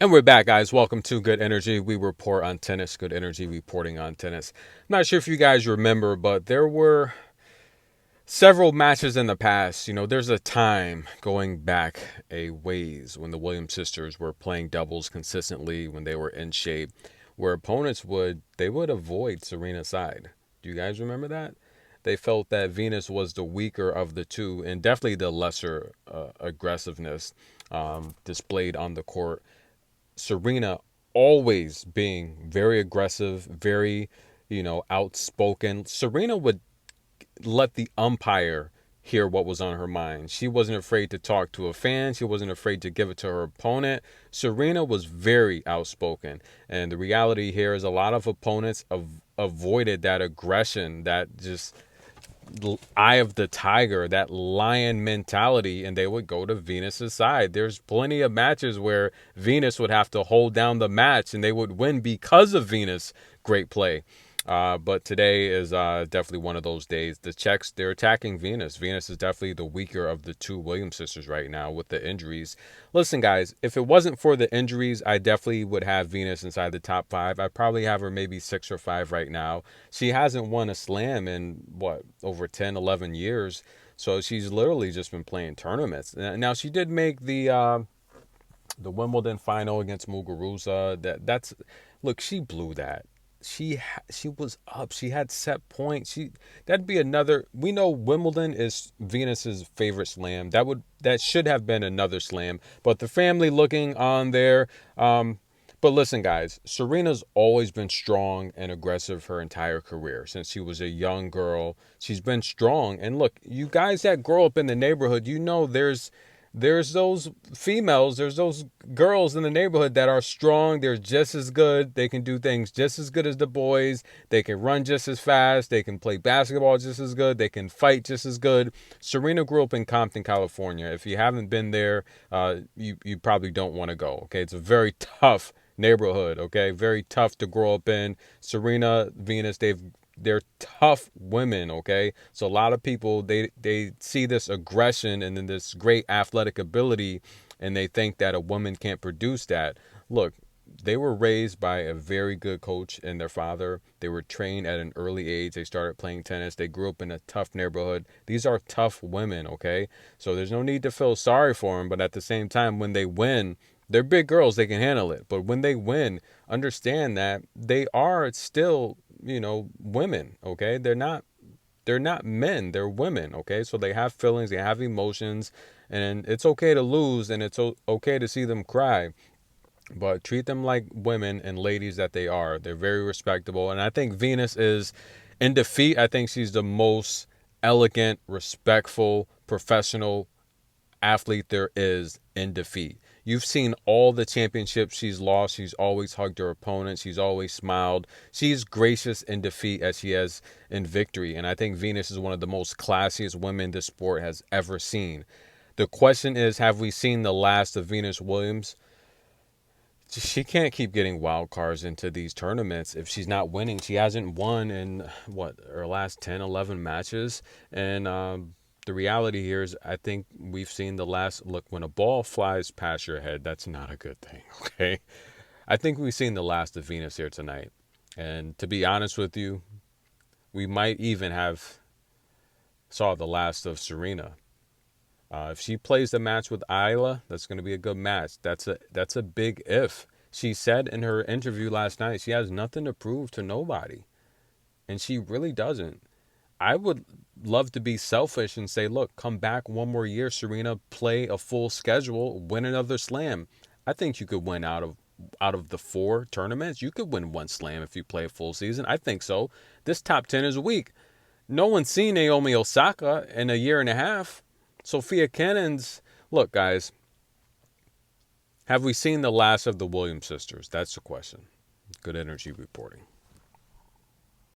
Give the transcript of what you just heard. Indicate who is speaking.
Speaker 1: And we're back, guys. Welcome to Good Energy. We report on tennis. Good Energy reporting on tennis. I'm not sure if you guys remember, but there were several matches in the past. There's a time going back a ways when the Williams sisters were playing doubles consistently, when they were in shape, where opponents would avoid Serena's side. Do you guys remember that? They felt that Venus was the weaker of the two and definitely the lesser aggressiveness displayed on the court. Serena always being very aggressive, very, outspoken. Serena would let the umpire hear what was on her mind. She wasn't afraid to talk to a fan. She wasn't afraid to give it to her opponent. Serena was very outspoken. And the reality here is a lot of opponents avoided that aggression, that just eye of the tiger, that lion mentality, and they would go to Venus's side. There's plenty of matches where Venus would have to hold down the match and they would win because of Venus' great play. But today is definitely one of those days. The Czechs, they're attacking Venus. Venus is definitely the weaker of the two Williams sisters right now with the injuries. Listen, guys, if it wasn't for the injuries, I definitely would have Venus inside the top five. I'd probably have her maybe 6 or 5 right now. She hasn't won a slam in, over 10, 11 years. So she's literally just been playing tournaments. Now, she did make the Wimbledon final against Muguruza. Look, she blew that. She was up. She had set points. That'd be another. We know Wimbledon is Venus's favorite slam. That should have been another slam. But the family looking on there. But listen, guys, Serena's always been strong and aggressive her entire career. Since she was a young girl, she's been strong. And look, you guys that grow up in the neighborhood, there's those females, there's those girls in the neighborhood that are strong. They're just as good. They can do things just as good as the boys. They can run just as fast. They can play basketball just as good. They can fight just as good. Serena grew up in Compton, California. If you haven't been there, you probably don't want to go. Okay, it's a very tough neighborhood. Okay, very tough to grow up in. Serena, Venus, they're tough women, okay? So a lot of people, they see this aggression and then this great athletic ability, and they think that a woman can't produce that. Look, they were raised by a very good coach and their father. They were trained at an early age. They started playing tennis. They grew up in a tough neighborhood. These are tough women, okay? So there's no need to feel sorry for them, but at the same time, when they win, they're big girls, they can handle it. But when they win, understand that they are still, women, okay? They're not men, they're women, okay? So they have feelings, they have emotions, and it's okay to lose and it's okay to see them cry. But treat them like women and ladies that they are. They're very respectable. And I think Venus is in defeat. I think she's the most elegant, respectful, professional athlete there is in defeat. You've seen all the championships she's lost. She's always hugged her opponent. She's always smiled. She's gracious in defeat as she is in victory. And I think Venus is one of the most classiest women this sport has ever seen. The question is, have we seen the last of Venus Williams? She can't keep getting wild cards into these tournaments if she's not winning. She hasn't won in her last 10, 11 matches. And the reality here is I think we've seen the last look. When a ball flies past your head, that's not a good thing. Okay. I think we've seen the last of Venus here tonight. And to be honest with you, we might even have saw the last of Serena. If she plays the match with Isla, that's going to be a good match. That's a big if. She said in her interview last night she has nothing to prove to nobody, and she really doesn't. I would love to be selfish and say, look, come back one more year, Serena, play a full schedule, win another slam. I think you could win out of the 4 tournaments. You could win one slam if you play a full season. I think so. This top 10 is weak. No one's seen Naomi Osaka in a year and a half. Sophia Kennan's. Look, guys, have we seen the last of the Williams sisters? That's the question. Good Energy reporting.